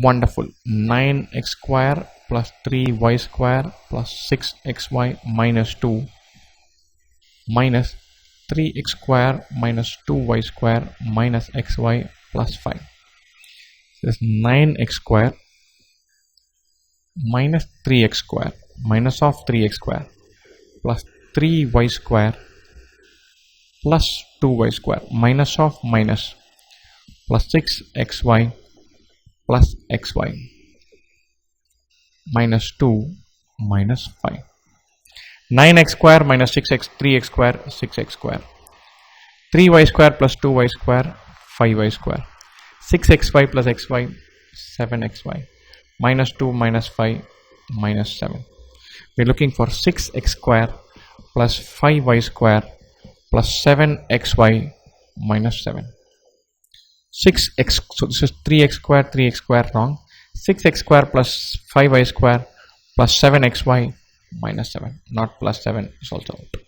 Wonderful. 9x square plus 3y square plus 6xy minus 2 minus 3x square minus 2y square minus xy plus 5. This is 9x square minus 3x square minus of 3x square plus 3y square plus 2y square minus of minus plus 6xy plus xy minus 2 minus 5. 9x square minus 6x 3x square 6x square 3y square plus 2y square 5y square 6xy plus xy 7xy minus 2 minus 5 minus 7. We are looking for 6x square plus 5y square plus 7xy minus 7. 6x, so this is 3x square wrong. 6x square plus 5y square plus 7xy minus 7, not plus 7 is also out.